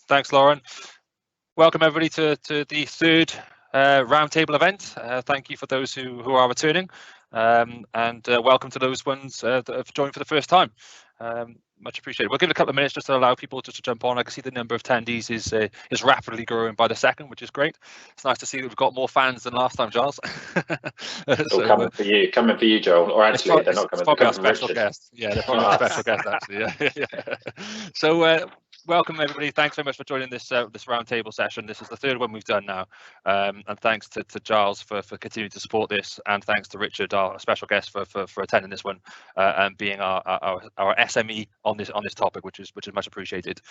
Thanks, Lauren. Welcome everybody to the third roundtable event. Thank you for those who are returning, and welcome to those ones that have joined for the first time. Much appreciated. We'll give it a couple of minutes just to allow people just to jump on. I can see the number of attendees is rapidly growing by the second, which is great. It's nice to see that we've got more fans than last time, Giles. So, coming for you, Joel. Or actually, they're not coming. Probably our special guest. Yeah, they're probably our special guest actually. Yeah. So. Welcome everybody. Thanks very much for joining this this roundtable session. This is the third one we've done now, and thanks to Giles for continuing to support this, and thanks to Richard, our special guest, for attending this one and being our SME on this topic, which is much appreciated.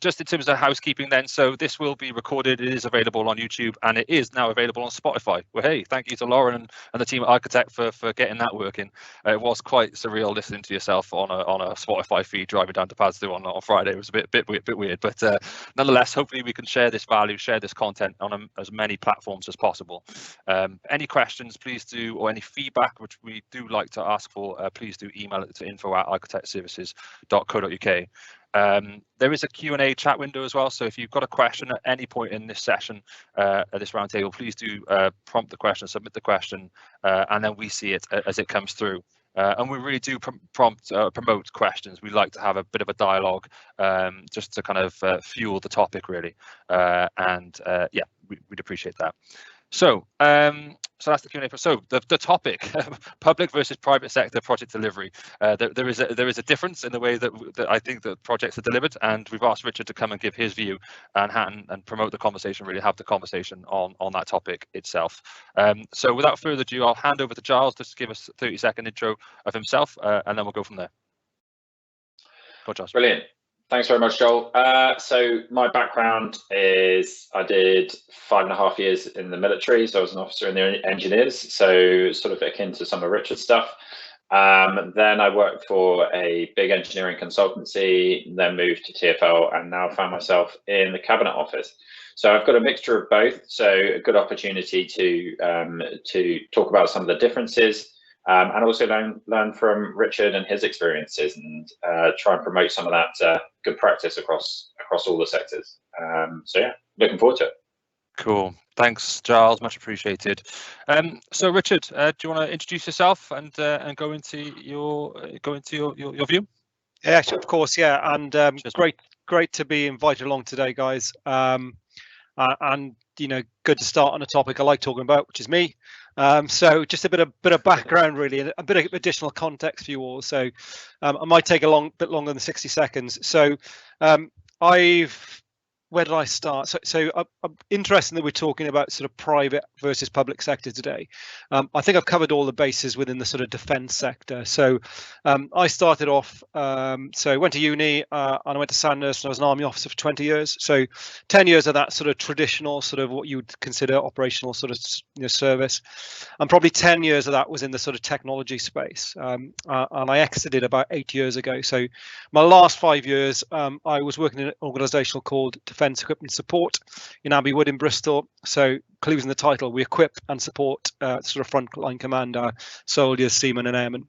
Just in terms of housekeeping, then, so this will be recorded. It is available on YouTube, and it is now available on Spotify. Well, hey, thank you to Lauren and the team at iCoTech for getting that working. It was quite surreal listening to yourself on a Spotify feed driving down to Padstow on Friday. It was a bit weird, but nonetheless, hopefully we can share this value, share this content on as many platforms as possible. Any questions, please do, or any feedback, which we do like to ask for, please do email it to info@icotechservices.co.uk. There is a Q&A chat window as well, so if you've got a question at any point in this session, at this roundtable, please do prompt the question, submit the question, and then we see it as it comes through. And we really do promote questions. We like to have a bit of a dialogue, just to kind of fuel the topic, really. Yeah, we'd appreciate that. So that's the Q&A. So the topic: public versus private sector project delivery. There is a difference in the way that I think that projects are delivered, and we've asked Richard to come and give his view and promote the conversation. Really have the conversation on that topic itself. So without further ado, I'll hand over to Giles just to give us a 30-second intro of himself, and then we'll go from there. Go on, Giles. Brilliant. Thanks very much, Joel. So my background is I did 5.5 years in the military, so I was an officer in the engineers, so sort of akin to some of Richard's stuff. Then I worked for a big engineering consultancy, then moved to TfL, and now found myself in the Cabinet Office. So I've got a mixture of both, so a good opportunity to talk about some of the differences, and also learn from Richard and his experiences, and try and promote some of that good practice across all the sectors. So yeah, looking forward to it. Cool. Thanks, Giles. Much appreciated. So Richard, do you want to introduce yourself and go into your view? Yeah, of course. Yeah, and great to be invited along today, guys. And good to start on a topic I like talking about, which is me. So just a bit of background, really, and a bit of additional context for you all. So I might take a bit longer than 60 seconds. So where did I start? So I'm interested that we're talking about sort of private versus public sector today. I think I've covered all the bases within the sort of defence sector. So I started off, so I went to uni and I went to Sandhurst, and I was an army officer for 20 years. So 10 years of that sort of traditional sort of what you would consider operational sort of service. And probably 10 years of that was in the sort of technology space. And I exited about 8 years ago. So my last 5 years, I was working in an organisation called Defence Equipment Support in Abbey Wood in Bristol. So clues in the title: we equip and support sort of frontline command, soldiers, seamen and airmen.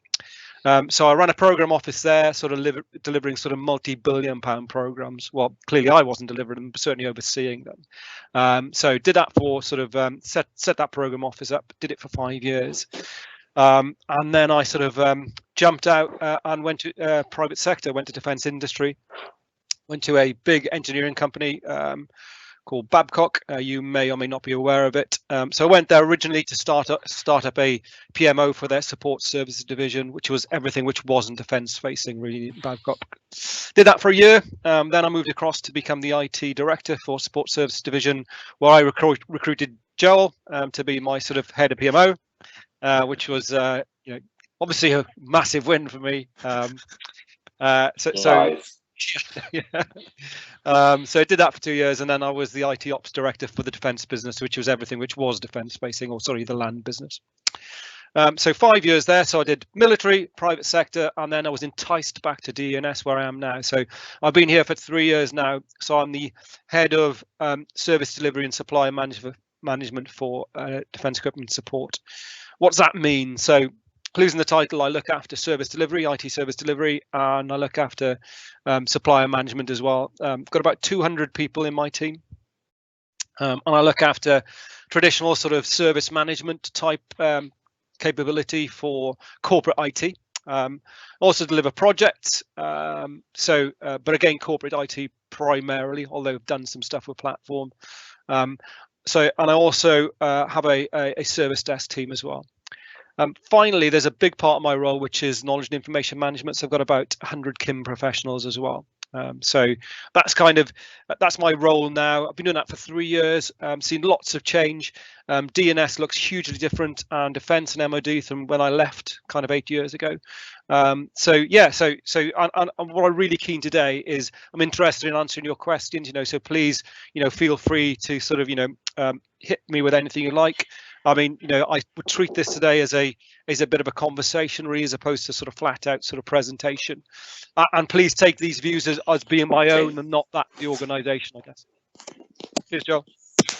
So I ran a program office there, sort of delivering sort of multi-billion-pound programs. Well, clearly I wasn't delivering them, but certainly overseeing them. So did that for sort of set that program office up, did it for 5 years. And then I sort of jumped out and went to private sector, went to defence industry. Went to a big engineering company called Babcock. You may or may not be aware of it. So I went there originally to start up a PMO for their support services division, which was everything which wasn't defence facing, really, Babcock. Did that for a year. Then I moved across to become the IT director for support services division, where I recruited Joel to be my sort of head of PMO, which was obviously a massive win for me. So I did that for 2 years, and then I was the IT ops director for the defence business, which was everything which was defence facing, or sorry, the land business. So 5 years there. So I did military, private sector, and then I was enticed back to DNS, where I am now. So I've been here for 3 years now. So I'm the head of service delivery and supply management for defence equipment support. What does that mean? So Clues in the title, I look after service delivery, IT service delivery, and I look after supplier management as well. Got about 200 people in my team. And I look after traditional sort of service management type capability for corporate IT. Also deliver projects. But again, corporate IT primarily, although I've done some stuff with platform. And I also have a service desk team as well. Finally, there's a big part of my role, which is knowledge and information management. So I've got about 100 KIM professionals as well. So that's my role now. I've been doing that for 3 years, seen lots of change. D&S looks hugely different, and defence and MOD from when I left kind of 8 years ago. So what I'm really keen today is I'm interested in answering your questions, so please, feel free to sort of, hit me with anything you like. I mean, I would treat this today as a bit of a conversation, really, as opposed to sort of flat out sort of presentation. And please take these views as being my own and not that the organisation, I guess. Cheers, Joe.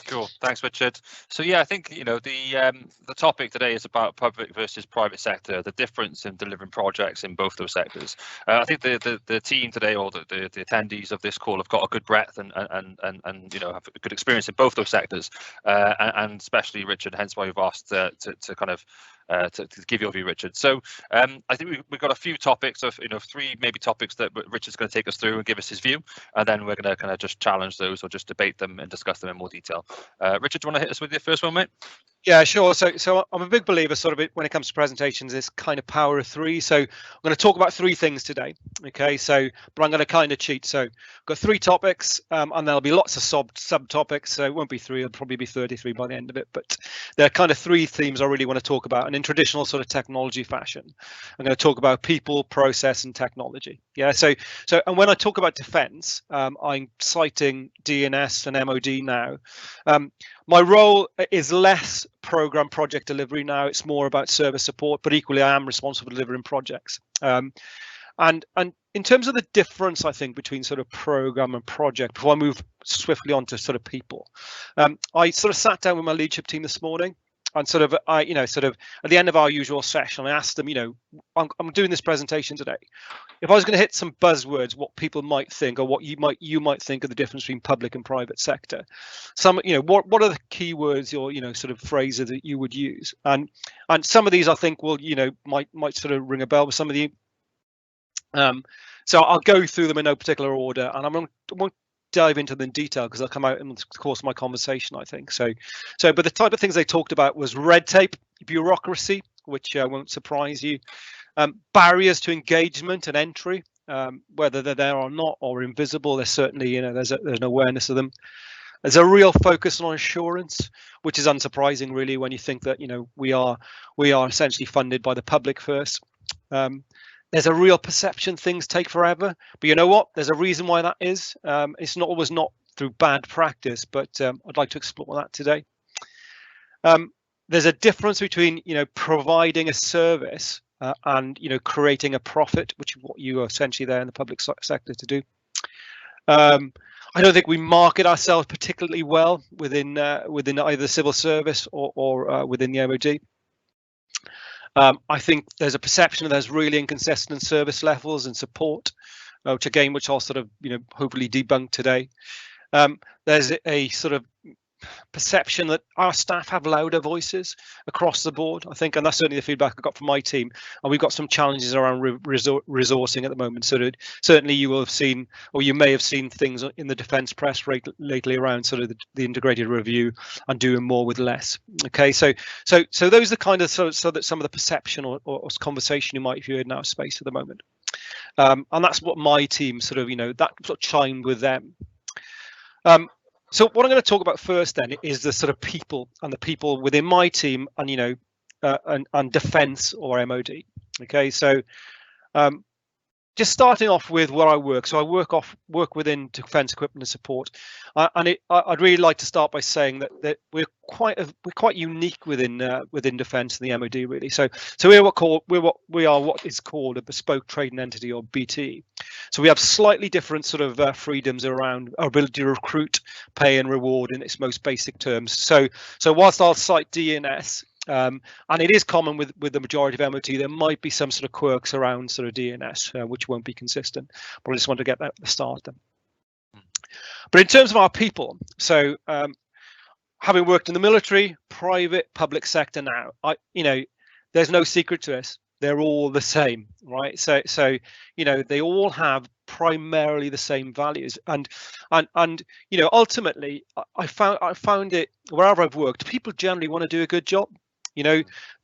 Cool. Thanks, Richard. So yeah, I think the topic today is about public versus private sector, the difference in delivering projects in both those sectors. I think the team today, or the attendees of this call, have got a good breadth and have a good experience in both those sectors, and especially Richard. Hence why we've asked to kind of to give your view, Richard. So I think we've got a few topics of 3 maybe topics that Richard's going to take us through and give us his view, and then we're going to kind of just challenge those or just debate them and discuss them in more detail. Richard, do you want to hit us with your first one, mate? Yeah, sure. So I'm a big believer sort of when it comes to presentations, this kind of power of 3. So I'm going to talk about 3 things today. Okay, but I'm going to kind of cheat. So I've got 3 topics, and there'll be lots of subtopics. So it won't be 3, it'll probably be 33 by the end of it. But there are kind of 3 themes I really want to talk about. And in traditional sort of technology fashion, I'm going to talk about people, process, and technology. Yeah. So and when I talk about defence, I'm citing D&S and MOD now. My role is less program project delivery now. It's more about service support, but equally I am responsible for delivering projects. And in terms of the difference, I think, between sort of program and project, before I move swiftly on to sort of people, I sort of sat down with my leadership team this morning. And sort of at the end of our usual session, I asked them, I'm doing this presentation today. If I was going to hit some buzzwords, what people might think, or what you might think of the difference between public and private sector, what are the key words or sort of phrases that you would use? And some of these I think will might sort of ring a bell with some of you. So I'll go through them in no particular order, and I won't dive into them in detail because they'll come out in the course of my conversation, I think. But the type of things they talked about was red tape, bureaucracy, which won't surprise you, barriers to engagement and entry, whether they're there or not or invisible. There's certainly there's an awareness of them. There's a real focus on assurance, which is unsurprising really when you think that we are essentially funded by the public first. There's a real perception things take forever, but you know what? There's a reason why that is. It's not always not through bad practice, but I'd like to explore that today. There's a difference between providing a service and creating a profit, which is what you are essentially there in the public sector to do. I don't think we market ourselves particularly well within either the civil service or within the MOD. I think there's a perception that there's really inconsistent service levels and support, which I'll sort of hopefully debunk today. There's a sort of perception that our staff have louder voices across the board, I think, and that's certainly the feedback I got from my team. And we've got some challenges around resourcing at the moment. So certainly you will have seen, or you may have seen things in the defence press lately around sort of the integrated review and doing more with less. Okay, so those are the kind of so that some of the perception or conversation you might hear in our space at the moment. And that's what my team sort of that sort of chimed with them. So what I'm going to talk about first then is the sort of people and the people within my team and and defence or MOD. Okay, so just starting off with where I work. So I work within defence equipment and support, and I'd really like to start by saying that we're quite unique within defence and the MOD really. So we are what is called a bespoke trading entity, or BT. So we have slightly different sort of freedoms around our ability to recruit, pay and reward in its most basic terms. So whilst I'll cite D&S, And it is common with the majority of MOD. There might be some sort of quirks around sort of DNS, which won't be consistent. But I just want to get that at the start then. But in terms of our people, so having worked in the military, private, public sector now, there's no secret to this. They're all the same, right? So they all have primarily the same values, and ultimately, I found it wherever I've worked, people generally want to do a good job.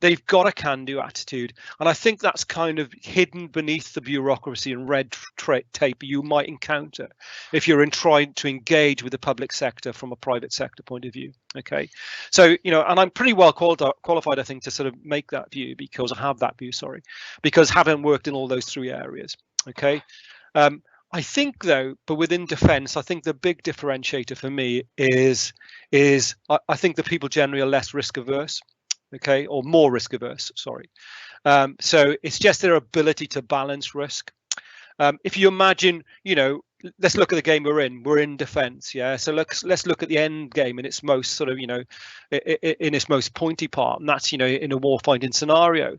They've got a can-do attitude, and I think that's kind of hidden beneath the bureaucracy and red tape you might encounter if you're trying to engage with the public sector from a private sector point of view. Okay, so and I'm pretty well qualified, I think, to sort of make that view because I have that view. Because having worked in all those three areas. Okay. I think though, but within defence, I think the big differentiator for me is I think the people generally are less risk averse. Okay, or more risk averse, sorry. So it's just their ability to balance risk. If you imagine, let's look at the game we're in defence, yeah. So let's look at the end game in its most sort of, in its most pointy part, and that's, in a warfighting scenario.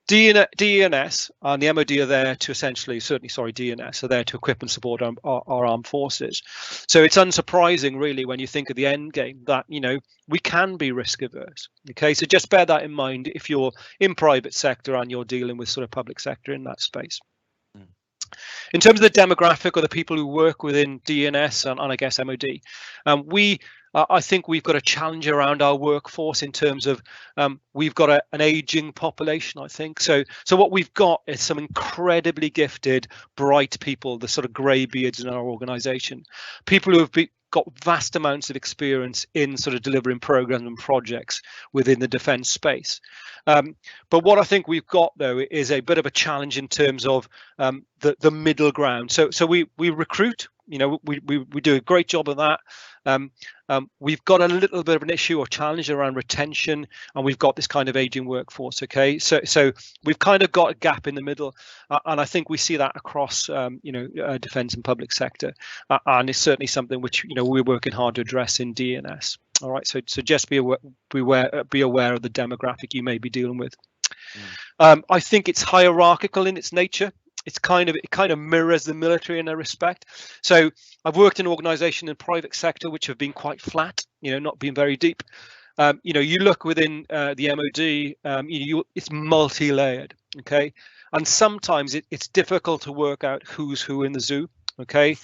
DNS and the MOD are there to DNS are there to equip and support our armed forces. So it's unsurprising, really, when you think of the end game that, we can be risk averse. Okay, so just bear that in mind if you're in private sector and you're dealing with sort of public sector in that space. In terms of the demographic or the people who work within DNS and I guess MOD, I think we've got a challenge around our workforce in terms of we've got an aging population, I think. So what we've got is some incredibly gifted, bright people, the sort of grey beards in our organisation, people who have got vast amounts of experience in sort of delivering programs and projects within the defence space. But what I think we've got, though, is a bit of a challenge in terms of the middle ground. So we recruit, we do a great job of that. We've got a little bit of an issue or challenge around retention, and we've got this kind of aging workforce. Okay, so we've kind of got a gap in the middle, and I think we see that across defence and public sector, and it's certainly something which we're working hard to address in DNS. All right, so just be aware of the demographic you may be dealing with. I think it's hierarchical in its nature. It kind of mirrors the military in a respect. So I've worked in organisation in private sector which have been quite flat, not been very deep. You look within the MOD, it's multi-layered, okay, and sometimes it's difficult to work out who's who in the zoo. Okay,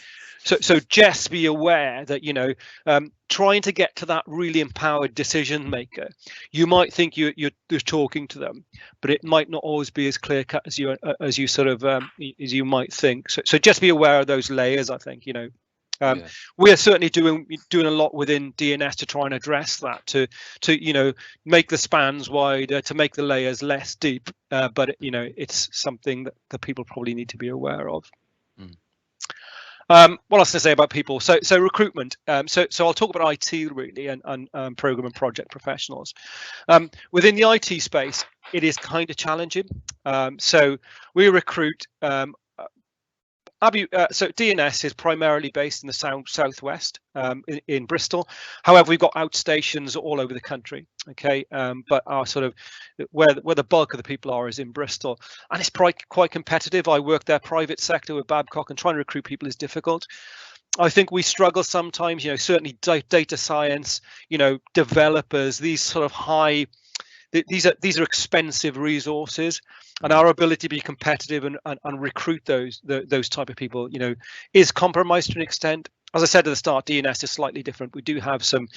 so just be aware that trying to get to that really empowered decision maker, you might think you're talking to them, but it might not always be as clear cut as you sort of as you might think. So just be aware of those layers. I think we are certainly doing a lot within DNS to try and address that, to make the spans wider, to make the layers less deep. But it's something that the people probably need to be aware of. What else to say about people? So recruitment. So I'll talk about IT really and program and project professionals. Within the IT space, it is kind of challenging. So we recruit. So DNS is primarily based in the southwest, in Bristol. However, we've got outstations all over the country. Okay, but our sort of where the bulk of the people are is in Bristol, and it's quite competitive. I work there private sector with Babcock, and trying to recruit people is difficult. I think we struggle sometimes. Certainly data science, developers, these sort of high. These are expensive resources, and our ability to be competitive and recruit those type of people, is compromised to an extent. As I said at the start, DNS is slightly different. We do have some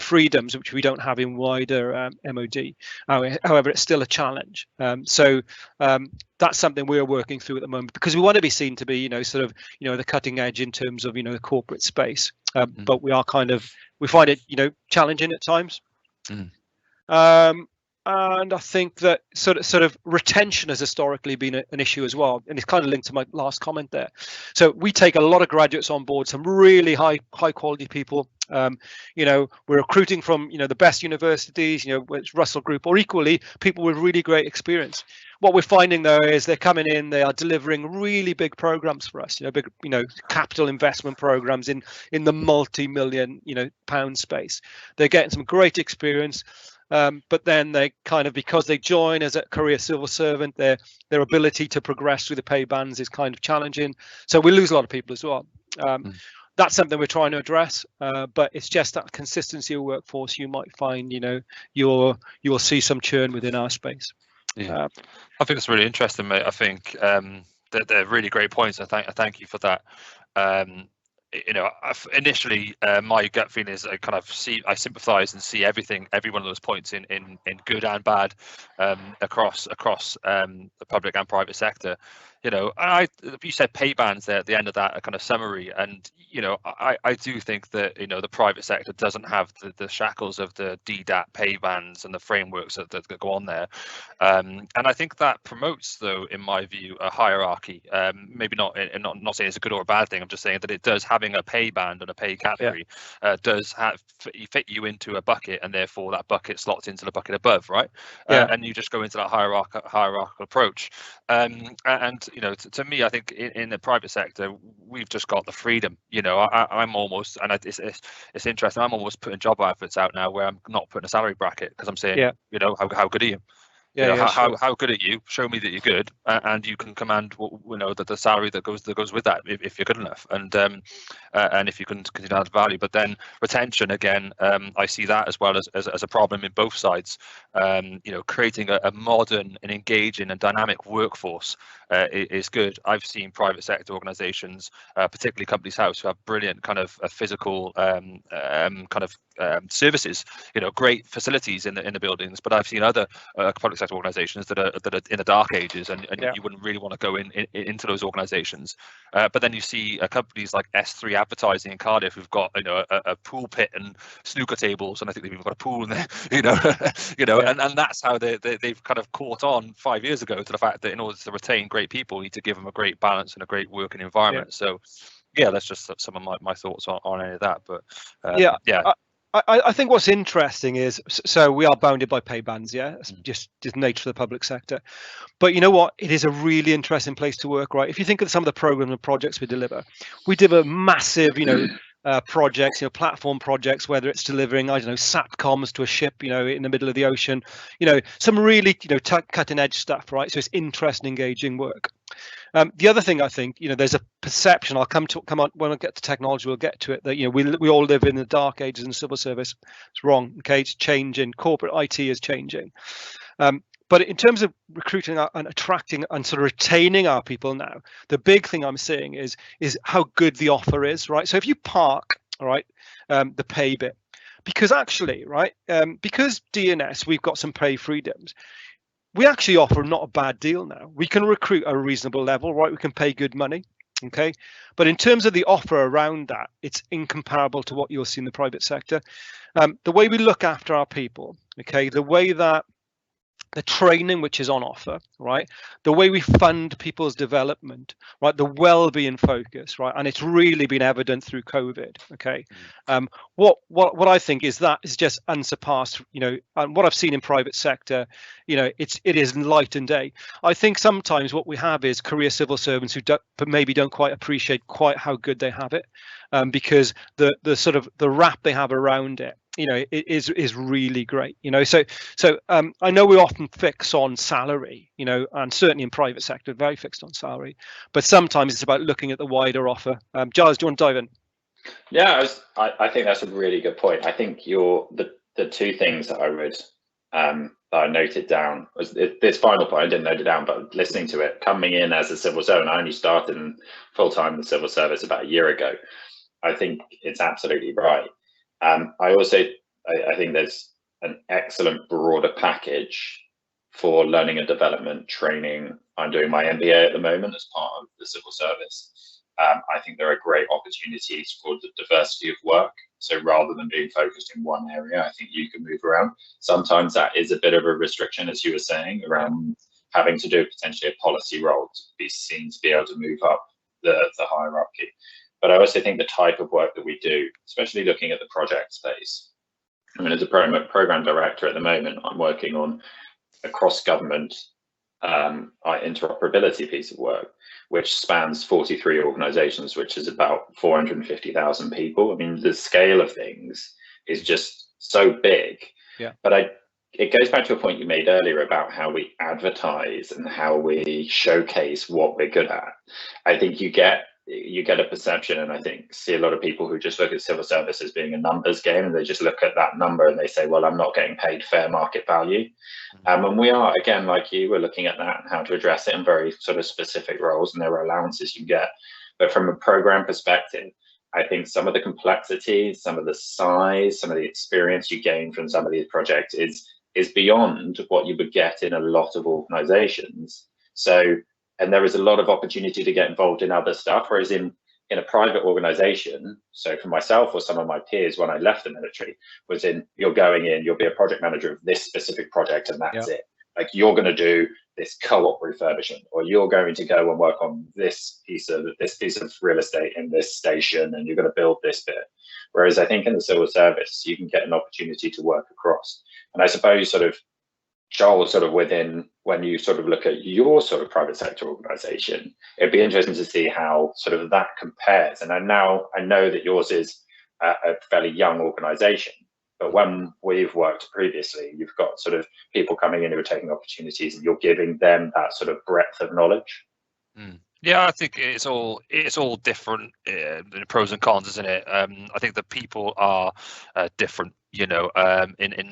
freedoms which we don't have in wider MOD. However, it's still a challenge. So that's something we're working through at the moment because we want to be seen to be, the cutting edge in terms of, the corporate space. But we find it, challenging at times. And I think that sort of retention has historically been an issue as well, and it's kind of linked to my last comment there. So we take a lot of graduates on board, some really high quality people. We're recruiting from the best universities, it's Russell Group, or equally people with really great experience. What we're finding though is they're coming in, they are delivering really big programs for us, big capital investment programs in the multi-million pound space. They're getting some great experience. but then they kind of, because they join as a career civil servant, their ability to progress through the pay bands is kind of challenging. So we lose a lot of people as well. That's something we're trying to address, but it's just that consistency of workforce. You might find, you will see some churn within our space. Yeah, I think it's really interesting, mate. I think they're really great points. I thank you for that. Initially, my gut feeling is I sympathise and see every one of those points in good and bad across the public and private sector. You said pay bands there at the end of that, a kind of summary, and I do think that the private sector doesn't have the shackles of the DDAT pay bands and the frameworks that go on there, and I think that promotes, though, in my view, a hierarchy. Maybe not saying it's a good or a bad thing. I'm just saying that it does, having a pay band and a pay category does fit you into a bucket, and therefore that bucket slots into the bucket above, right? And you just go into that hierarchical approach, and to me, I think in the private sector, we've just got the freedom. I'm almost, and it's interesting, I'm almost putting job adverts out now where I'm not putting a salary bracket, because I'm saying, how good are you? How good are you? Show me that you're good, and you can command the salary that goes with that if you're good enough, and if you can continue to add value. But then retention, again, I see that as well as a problem in both sides. Creating a modern and engaging and dynamic workforce is good. I've seen private sector organisations, particularly Companies House, who have brilliant kind of physical services, great facilities in the buildings. But I've seen other public sector organisations that are in the dark ages, and you wouldn't really want to go into those organisations. But then you see companies like S3 Advertising in Cardiff, who've got a pool pit and snooker tables, and I think they've even got a pool in there. And that's how they've kind of caught on 5 years ago to the fact that in order to retain great people, you need to give them a great balance and a great working environment. So that's just some of my thoughts on any of that. But I think what's interesting is, so we are bounded by pay bands, it's just the nature of the public sector. But you know what? It is a really interesting place to work, right? If you think of some of the programs and projects we deliver massive, projects, platform projects, whether it's delivering, SATCOMs to a ship, in the middle of the ocean, some really, cutting edge stuff, right? So it's interesting, engaging work. The other thing, I think, there's a perception, I'll come on when I get to technology, we'll get to it, that, we all live in the dark ages in civil service. It's wrong. Okay. It's changing. Corporate IT is changing. But in terms of recruiting and attracting and sort of retaining our people now, the big thing I'm seeing is how good the offer is, right? So if you park, all right, the pay bit, because actually, right, because DNS, we've got some pay freedoms. We actually offer not a bad deal now. We can recruit at a reasonable level, right? We can pay good money, okay? But in terms of the offer around that, it's incomparable to what you'll see in the private sector. The way we look after our people, okay, the way that the training which is on offer, right? The way we fund people's development, right? The well-being focus, right? And it's really been evident through COVID, okay? What I think is that is just unsurpassed, and what I've seen in private sector, it is light and day. I think sometimes what we have is career civil servants who maybe don't quite appreciate quite how good they have it, because the sort of the wrap they have around it, it is really great, so I know we often fix on salary, and certainly in private sector, very fixed on salary, but sometimes it's about looking at the wider offer. Giles, do you want to dive in? Yeah, I think that's a really good point. I think the two things that I would that I noted down was this final point. I didn't note it down, but listening to it, coming in as a civil servant, I only started in full-time in the civil service about a year ago. I think it's absolutely right. I think there's an excellent broader package for learning and development training. I'm doing my MBA at the moment as part of the civil service. I think there are great opportunities for the diversity of work. So rather than being focused in one area, I think you can move around. Sometimes that is a bit of a restriction, as you were saying, around having to do potentially a policy role to be seen to be able to move up the hierarchy. But I also think the type of work that we do, especially looking at the project space. I mean, as a program director at the moment, I'm working on a cross-government interoperability piece of work, which spans 43 organizations, which is about 450,000 people. I mean, the scale of things is just so big. Yeah. But it goes back to a point you made earlier about how we advertise and how we showcase what we're good at. I think you get a perception, and I think see a lot of people who just look at civil service as being a numbers game, and they just look at that number and they say, well, I'm not getting paid fair market value. And we are, again, like you, we're looking at that and how to address it in very sort of specific roles, and there are allowances you get. But from a program perspective, I think some of the complexity, some of the size, some of the experience you gain from some of these projects is beyond what you would get in a lot of organizations. So, and there is a lot of opportunity to get involved in other stuff, whereas in a private organization, so for myself or some of my peers when I left the military, was you're going in, you'll be a project manager of this specific project and that's it. Like you're going to do this co-op refurbishment, or you're going to go and work on this piece of real estate in this station, and you're going to build this bit. Whereas I think in the civil service, you can get an opportunity to work across. And I suppose sort of, Joel, sort of within, when you sort of look at your sort of private sector organization, it'd be interesting to see how sort of that compares. And I know that yours is a fairly young organization, but when we've worked previously, you've got sort of people coming in who are taking opportunities and you're giving them that sort of breadth of knowledge. Yeah, I think it's all different, pros and cons, isn't it? I think the people are different, in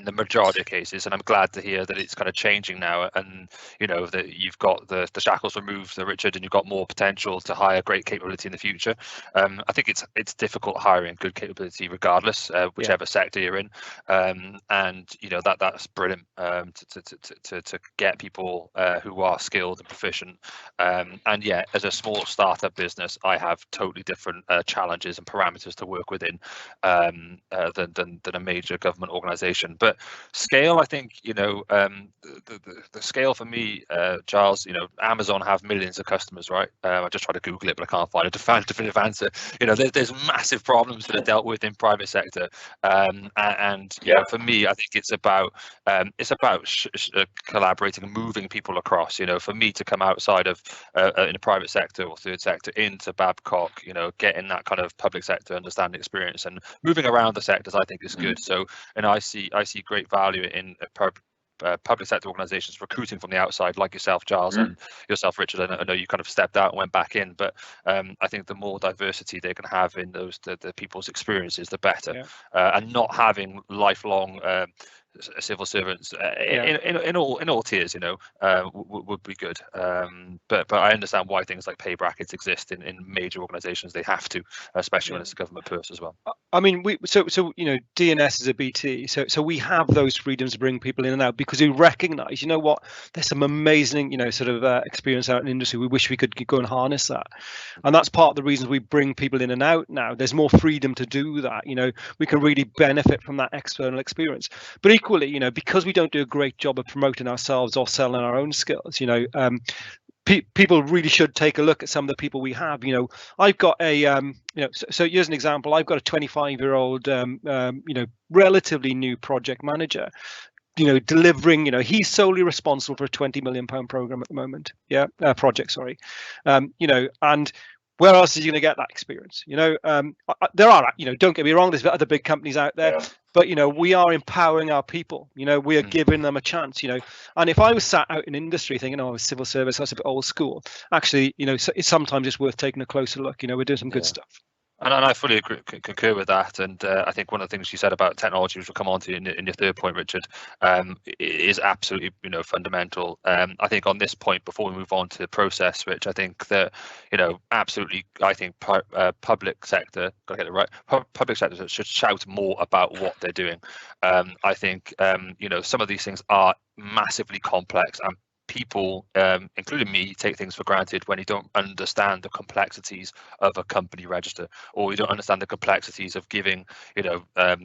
the majority of cases, and I'm glad to hear that it's kind of changing now, and that you've got the shackles removed, Richard, and you've got more potential to hire great capability in the future. I think it's difficult hiring good capability regardless, whichever sector you're in, and that's brilliant to get people who are skilled and proficient, and yeah, as a small startup business, I have totally different challenges and parameters to work within than a major government organization. But scale, I think, the scale for me, Giles, Amazon have millions of customers, right? I just tried to Google it, but I can't find a definitive answer. There's massive problems that are dealt with in private sector, and for me, I think it's about collaborating and moving people across. For me to come outside of in the private sector or third sector into Babcock, getting that kind of public sector understanding experience and moving around the sectors, I think is good. So, and I see great value in public sector organizations recruiting from the outside, like yourself, Giles, and yourself, Richard. I know you kind of stepped out and went back in, but I think the more diversity they can have in those the people's experiences, the better. And not having lifelong civil servants in all tiers, would be good. But I understand why things like pay brackets exist in major organizations. They have to, especially when it's a government purse as well. I mean, DNS is a BT, so we have those freedoms to bring people in and out because we recognise, there's some amazing, experience out in the industry. We wish we could go and harness that, and that's part of the reasons we bring people in and out now. There's more freedom to do that. We can really benefit from that external experience, but equally, because we don't do a great job of promoting ourselves or selling our own skills, people really should take a look at some of the people we have. I've got a, so here's an example. I've got a 25-year-old, relatively new project manager, delivering, he's solely responsible for a £20 million program at the moment. Project, sorry. And where else is he going to get that experience? There are, don't get me wrong, there's other big companies out there, but, we are empowering our people, we are giving them a chance, and if I was sat out in industry thinking, I was civil service, that's a bit old school, actually, sometimes it's worth taking a closer look, we're doing some good stuff. And I fully concur with that. And I think one of the things you said about technology, which we'll come on to in your third point, Richard, is absolutely, fundamental. I think on this point, before we move on to the process, which I think that, absolutely, I think public sector, got to get it right, public sector should shout more about what they're doing. I think, some of these things are massively complex, and people, including me, take things for granted when you don't understand the complexities of a company register, or you don't understand the complexities of giving, a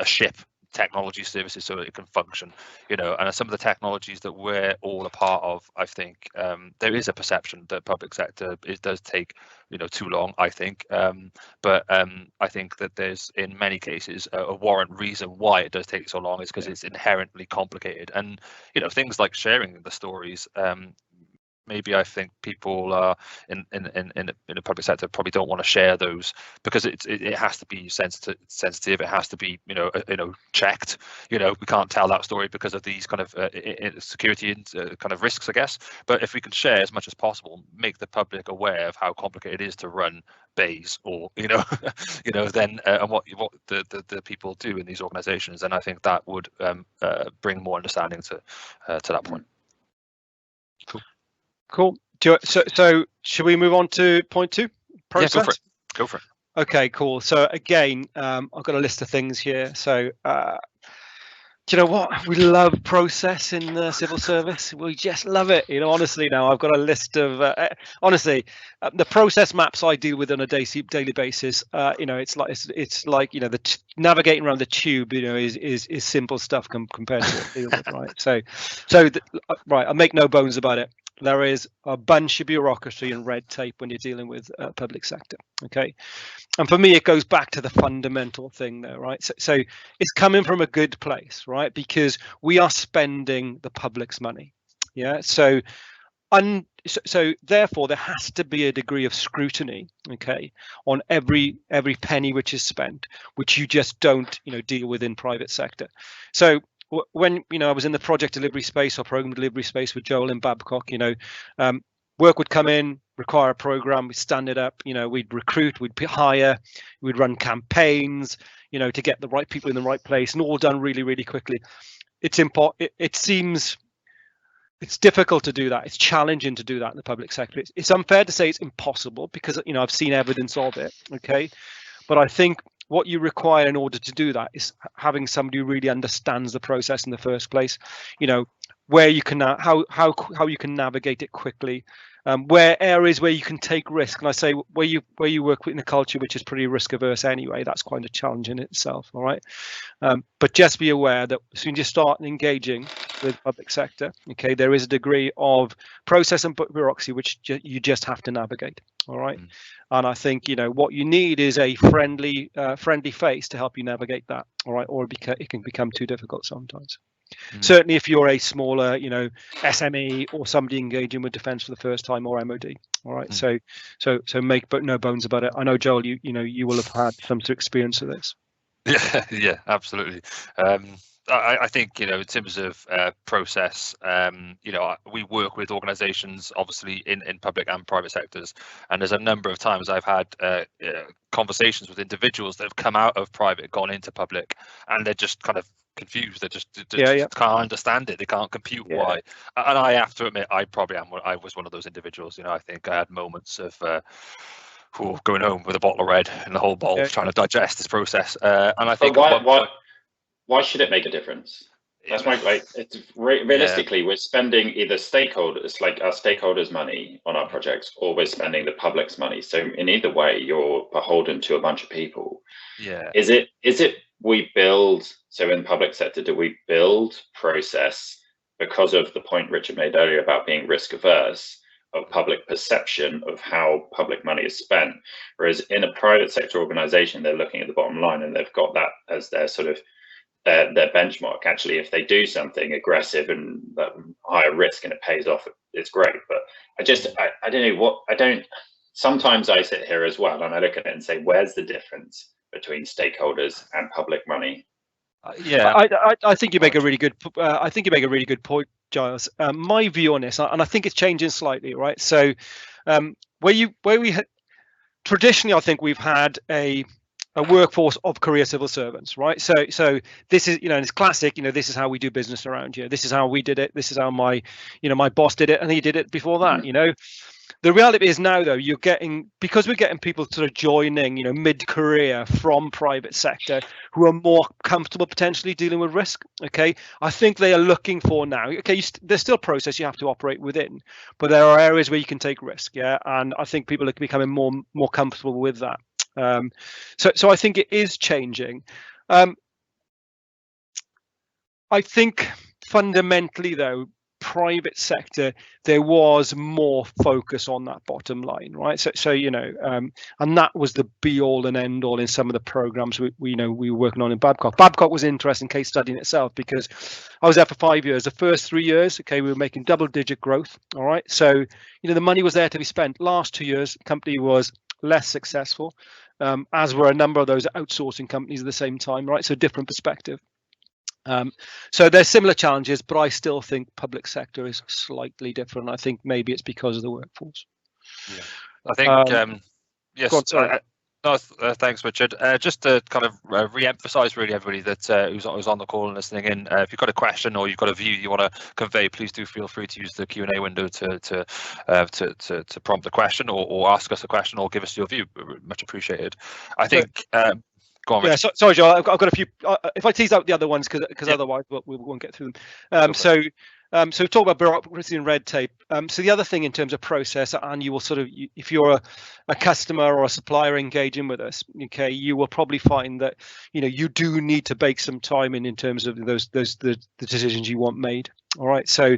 ship technology services so that it can function, and some of the technologies that we're all a part of, I think there is a perception that public sector does take too long, I think, but I think that there's in many cases a warrant reason why it does take so long is because it's inherently complicated, and things like sharing the stories maybe I think people are in the public sector probably don't want to share those because it has to be sensitive. It has to be checked. We can't tell that story because of these kind of security and kind of risks, I guess. But if we can share as much as possible, make the public aware of how complicated it is to run bays, or then and what the people do in these organisations, then I think that would bring more understanding to that point. Cool. So should we move on to point 2? Process? Yeah, go for it. Okay, cool. So again, I've got a list of things here. So do you know what? We love process in the civil service. We just love it. Honestly, now I've got a list of the process maps I deal with on a daily basis. It's like the navigating around the tube. Is simple stuff compared to what I deal with, right? So right. I make no bones about it. There is a bunch of bureaucracy and red tape when you're dealing with public sector. Okay, and for me, it goes back to the fundamental thing there, right? So it's coming from a good place, right? Because we are spending the public's money. Yeah. So therefore, there has to be a degree of scrutiny, okay, on every penny which is spent, which you just don't, deal with in private sector. So when I was in the project delivery space or program delivery space with Joel in Babcock, work would come in, require a program, we stand it up, we'd recruit, we'd hire, we'd run campaigns, to get the right people in the right place, and all done really, really quickly. It's important. It seems it's difficult to do that. It's challenging to do that in the public sector. It's unfair to say it's impossible because I've seen evidence of it. Okay, but I think what you require in order to do that is having somebody who really understands the process in the first place. Where you can how you can navigate it quickly, where areas where you can take risk. And I say where you work in a culture which is pretty risk averse anyway, that's quite a challenge in itself. All right, but just be aware that as soon as you start engaging with public sector, okay, there is a degree of process and bureaucracy which you just have to navigate. All right. And I think what you need is a friendly face to help you navigate that. All right, or it can become too difficult sometimes. Certainly if you're a smaller SME or somebody engaging with defence for the first time, or MOD. All right, so make no bones about it. I know, Joel, you will have had some experience of this. Yeah, absolutely. I think in terms of process, we work with organisations obviously in public and private sectors, and there's a number of times I've had conversations with individuals that have come out of private, gone into public, and they're just kind of confused. They just can't understand it. They can't compute why. And I have to admit, I was one of those individuals. I think I had moments of going home with a bottle of red in the whole bowl, trying to digest this process. And I think why should it make a difference? That's my it's realistically we're spending either stakeholders, like our stakeholders' money on our projects, or we're spending the public's money. So in either way, you're beholden to a bunch of people. Yeah. Is it we build, so in the public sector, do we build process because of the point Richard made earlier about being risk averse, of public perception of how public money is spent? Whereas in a private sector organization, they're looking at the bottom line and they've got that as their sort of their benchmark. Actually, if they do something aggressive and higher risk and it pays off, it's great. But I don't know sometimes I sit here as well and I look at it and say, where's the difference between stakeholders and public money? I think you make a really good point, Giles. My view on this, and I think it's changing slightly, right? So where we had traditionally, I think we've had a workforce of career civil servants, right? So this is, it's classic, this is how we do business around here. This is how we did it. This is how my boss did it, and he did it before that. The reality is now, though, because we're getting people sort of joining, mid-career from private sector who are more comfortable potentially dealing with risk. Okay, I think they are looking for now. Okay, there's still a process you have to operate within, but there are areas where you can take risk. Yeah, and I think people are becoming more comfortable with that. So I think it is changing. I think fundamentally, though, private sector, there was more focus on that bottom line, right? So you know, and that was the be all and end all in some of the programs we were working on in Babcock. Babcock was an interesting case study in itself, because I was there for 5 years. The first 3 years, okay, we were making double-digit growth. All right, so you know, the money was there to be spent. Last 2 years, the company was less successful, as were a number of those outsourcing companies at the same time, right? So different perspective. So there's similar challenges, but I still think public sector is slightly different. I think maybe it's because of the workforce. Yeah, I think yes. Thanks, Richard. Just to kind of re-emphasise really everybody that who's on the call and listening in. If you've got a question or you've got a view you want to convey, please do feel free to use the Q&A window to prompt the question, or ask us a question, or give us your view. Much appreciated. I think. Go on, yeah, sorry, Joel. I've got a few. If I tease out the other ones, because otherwise we won't get through them. So talk about bureaucracy and red tape. So the other thing in terms of process, and you will sort of, if you're a customer or a supplier engaging with us, okay, you will probably find that, you know, you do need to bake some time in terms of the decisions you want made. All right, so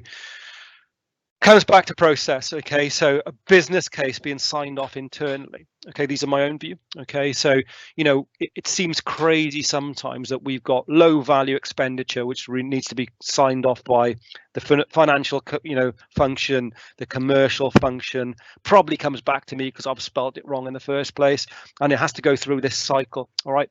comes back to process. Okay, so a business case being signed off internally. Okay, these are my own view. Okay, so you know, it seems crazy sometimes that we've got low value expenditure which really needs to be signed off by the financial, you know, function, the commercial function. Probably comes back to me because I've spelled it wrong in the first place, and it has to go through this cycle. All right,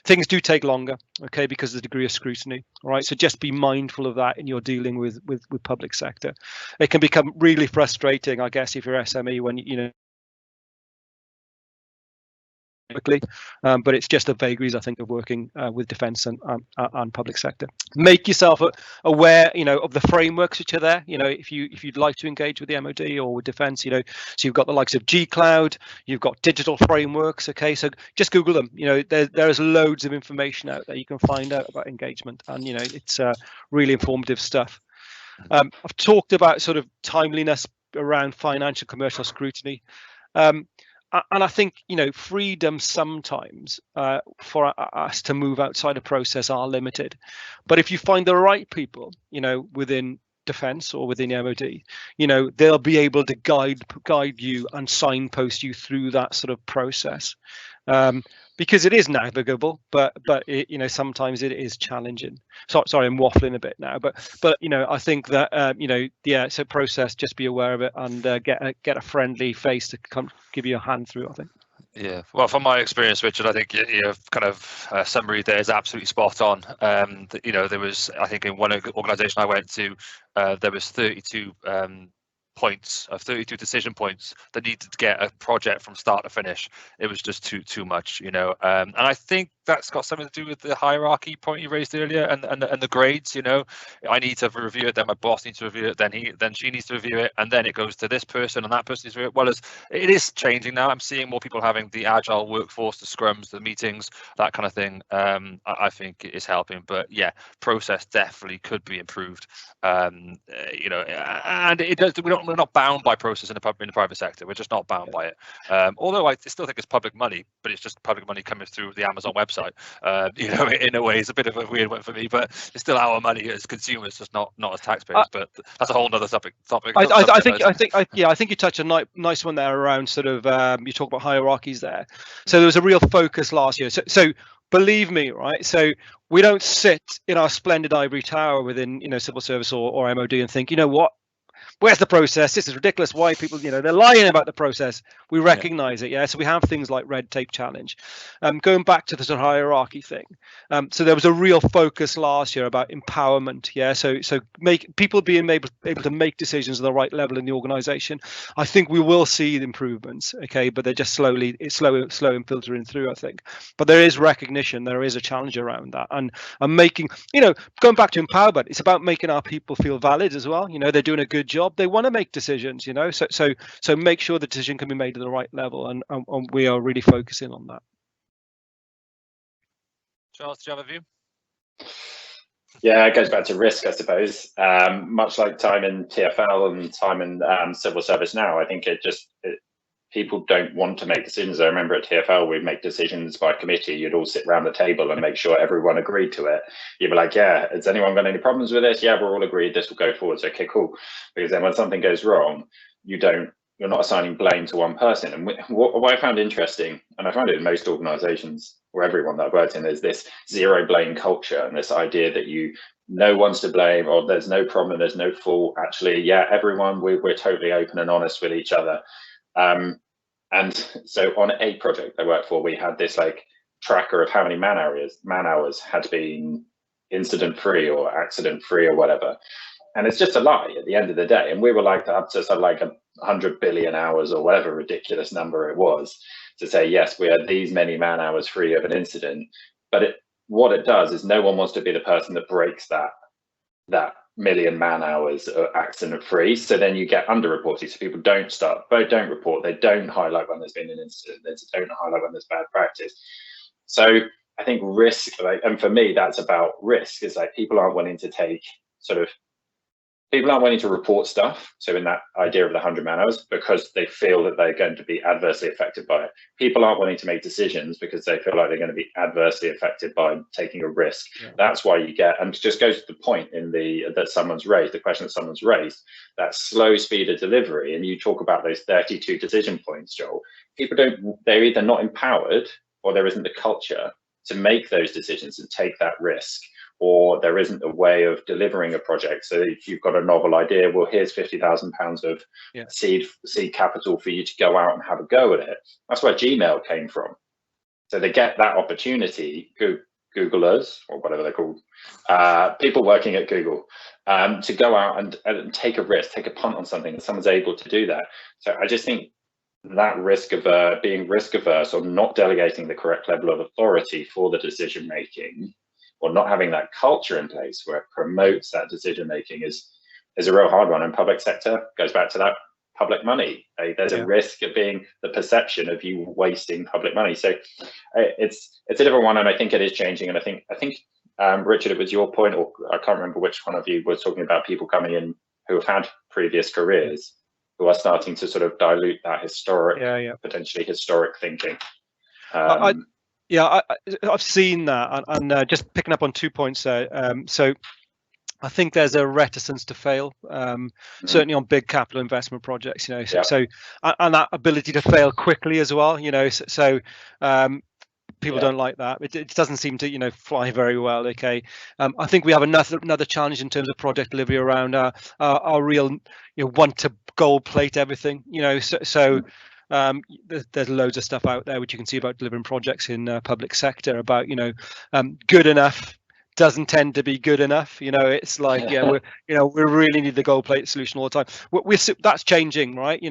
things do take longer. Okay, because of the degree of scrutiny. All right, so just be mindful of that in your dealing with public sector. It can become really frustrating, I guess, if you're SME, when you know. Quickly, but it's just the vagaries, I think, of working with defence and public sector. Make yourself aware, you know, of the frameworks which are there. You know, if you'd like to engage with the MOD or with defence, you know, so you've got the likes of G-Cloud, you've got digital frameworks. Okay, so just Google them. You know, there's loads of information out there you can find out about engagement, and you know, it's really informative stuff. I've talked about sort of timeliness around financial commercial scrutiny. And I think, you know, freedom sometimes for us to move outside a process are limited. But if you find the right people, you know, within defence or within the MOD, you know, they'll be able to guide you and signpost you through that sort of process. Because it is navigable, but it, you know, sometimes it is challenging. Sorry, I'm waffling a bit now, but you know, I think that you know, yeah, it's a process. Just be aware of it and get a friendly face to come give you a hand through, I think. Yeah, well, from my experience, Richard, I think your kind of summary there is absolutely spot on. You know, there was, I think, in one organisation I went to, there was 32 points of 32 decision points that needed to get a project from start to finish. It was just too much, you know. And I think that's got something to do with the hierarchy point you raised earlier, and the grades. You know, I need to review it, then my boss needs to review it, then she needs to review it, and then it goes to this person, and that person needs to review it. Well, it is changing now. I'm seeing more people having the agile workforce, the scrums, the meetings, that kind of thing. I think it is helping, but yeah, process definitely could be improved. You know, and it does. We're not bound by process in the private sector. We're just not bound by it. Although I still think it's public money, but it's just public money coming through the Amazon website. You know, in a way, it's a bit of a weird one for me, but it's still our money as consumers, just not as taxpayers. But that's a whole other topic. I think you touched a nice one there around sort of you talk about hierarchies there. So there was a real focus last year. So believe me, right? So we don't sit in our splendid ivory tower within, you know, civil service or MOD and think, you know what, where's the process? This is ridiculous. Why people, you know, they're lying about the process. We recognize it. Yeah. So we have things like red tape challenge. Going back to the sort of hierarchy thing. So there was a real focus last year about empowerment. Yeah. So make people being able to make decisions at the right level in the organization. I think we will see the improvements. Okay. But they're just slow and filtering through, I think. But there is recognition. There is a challenge around that. And making, you know, going back to empowerment, it's about making our people feel valid as well. You know, they're doing a good job. They want to make decisions, you know, so make sure the decision can be made at the right level, and we are really focusing on that. Giles, do you have a view? Yeah, it goes back to risk, I suppose. Much like time in TfL and time in civil service now, I think it people don't want to make decisions. I remember at TfL, we'd make decisions by committee. You'd all sit around the table and make sure everyone agreed to it. You'd be like, yeah, has anyone got any problems with this? Yeah, we're all agreed. This will go forwards. Okay, cool. Because then when something goes wrong, you're not assigning blame to one person. And what I found interesting, and I found it in most organizations or everyone that I've worked in, is this zero blame culture and this idea that no one's to blame, or there's no problem, there's no fault. Actually, yeah, everyone, we're totally open and honest with each other. And so on a project I worked for, we had this like tracker of how many man hours had been incident free or accident free or whatever. And it's just a lie at the end of the day. And we were like up to something like 100 billion hours or whatever ridiculous number it was to say, yes, we had these many man hours free of an incident. But what it does is no one wants to be the person that breaks that million man hours accident free. So then you get underreported. So people don't report, they don't highlight when there's been an incident, they don't highlight when there's bad practice. So I think risk, and for me, that's about risk, is like people aren't willing to report stuff. So in that idea of the 100 man hours, because they feel that they're going to be adversely affected by it. People aren't willing to make decisions because they feel like they're going to be adversely affected by taking a risk. Yeah. That's why you get, and it just goes to the point that someone's raised, the question that someone's raised, that slow speed of delivery. And you talk about those 32 decision points, Joel. They're either not empowered or there isn't the culture to make those decisions and take that risk. Or there isn't a way of delivering a project. So if you've got a novel idea, well, here's £50,000 of seed capital for you to go out and have a go at it. That's where Gmail came from. So they get that opportunity, Googlers, or whatever they're called, people working at Google, to go out and take a risk, take a punt on something, and someone's able to do that. So I just think that being risk averse or not delegating the correct level of authority for the decision making, or not having that culture in place where it promotes that decision making is a real hard one. And public sector goes back to that public money. There's a risk of being the perception of you wasting public money. So it's a different one, and I think it is changing. And I think Richard, it was your point, or I can't remember which one of you was talking about people coming in who have had previous careers who are starting to sort of dilute that potentially historic thinking. I've seen that, and just picking up on 2 points there. So I think there's a reticence to fail, certainly on big capital investment projects. So and that ability to fail quickly as well. So people don't like that. It doesn't seem to fly very well. Okay, I think we have another challenge in terms of project delivery around our real want to gold plate everything. There's loads of stuff out there which you can see about delivering projects in public sector about good enough doesn't tend to be good enough. It's like we really need the gold plate solution all the time. That's changing, right?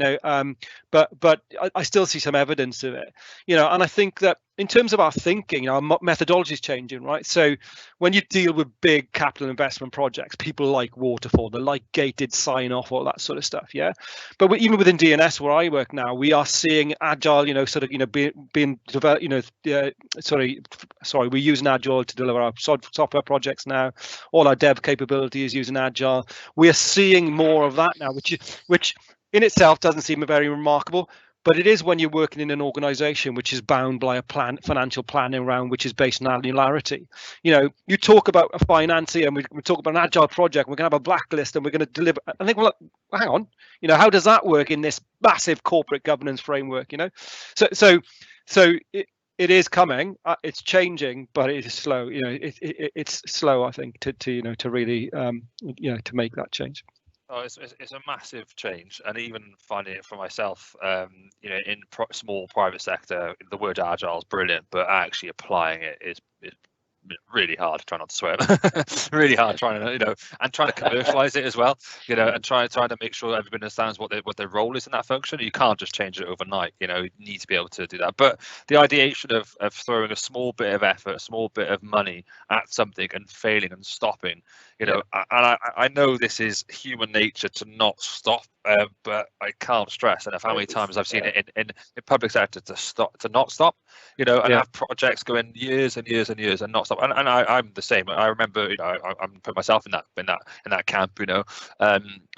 But I still see some evidence of it. And I think that in terms of our thinking, our methodology is changing, right? So when you deal with big capital investment projects, people like waterfall, they like gated sign off, all that sort of stuff. Yeah. But even within DNS where I work now, we are seeing agile, being developed, we're using agile to deliver our software projects now. All our dev capability is using agile. We are seeing more of that now, which in itself doesn't seem very remarkable. But it is when you're working in an organization which is bound by a financial planning round, which is based on annularity. You talk about a financier and we talk about an agile project, we're going to have a blacklist and we're going to deliver. I think, well, hang on, how does that work in this massive corporate governance framework? So it is coming, it's changing, but it is slow. It's slow, I think, to really to make that change. Oh, it's a massive change, and even finding it for myself, in small private sector, the word agile is brilliant, but actually applying it is really hard. Try not to swear. Really hard trying to trying to commercialize it as well. And trying to make sure everybody understands what their role is in that function. You can't just change it overnight. You need to be able to do that. But the ideation of throwing a small bit of effort, a small bit of money at something and failing and stopping. And I know this is human nature to not stop but I can't stress enough how many times I've seen it in public sector to not stop, and have projects going years and years and years and not stop. And I'm the same. I remember, I'm put myself in that camp,